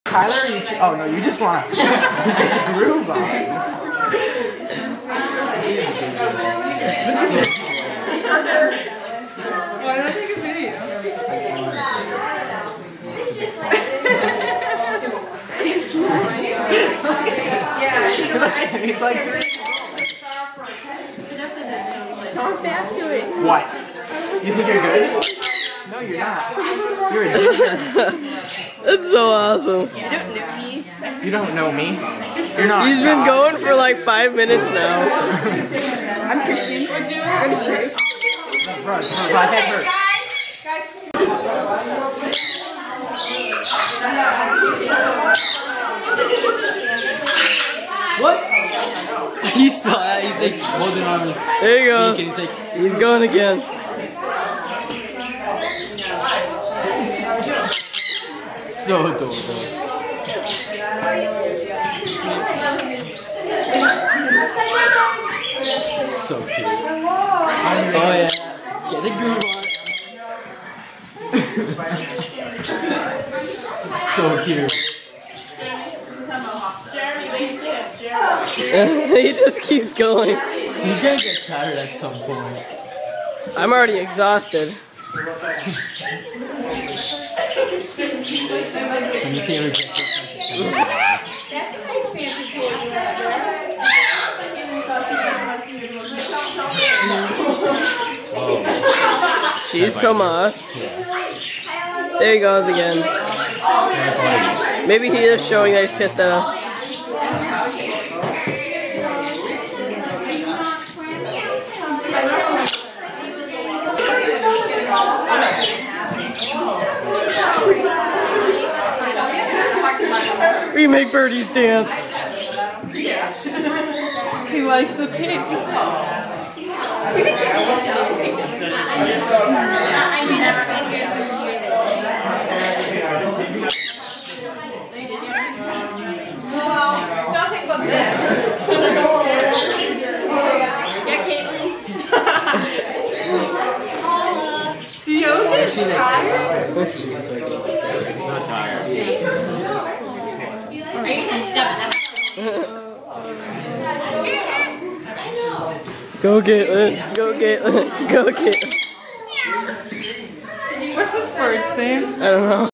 Tyler, oh no, you just want to get your groove on. Why not take a video? He's like, Talk back to it. what? You think you're good? No, you're not. You're a dick. That's so awesome. You don't know me. You don't know me. You're not. He's been going for like 5 minutes now. I'm Christian. We're doing going to church. Bro, my head hurts. What? He saw that. He's like holding on his. There you go. He's like, He's going again. so adorable. So cute. Oh yeah. Get the groove on. So cute. He just keeps going. He's gonna get tired at some point. I'm already exhausted. Can you see him reject this? She's Tomas. There he goes again. Maybe he is showing that he's pissed at us. We make birdies dance. He likes the pig. Nothing but this. Yeah, Caitlin. Do you get tired? He's not tired. Go Caitlin. Go Caitlin. Go Caitlin. What's this bird's name? I don't know.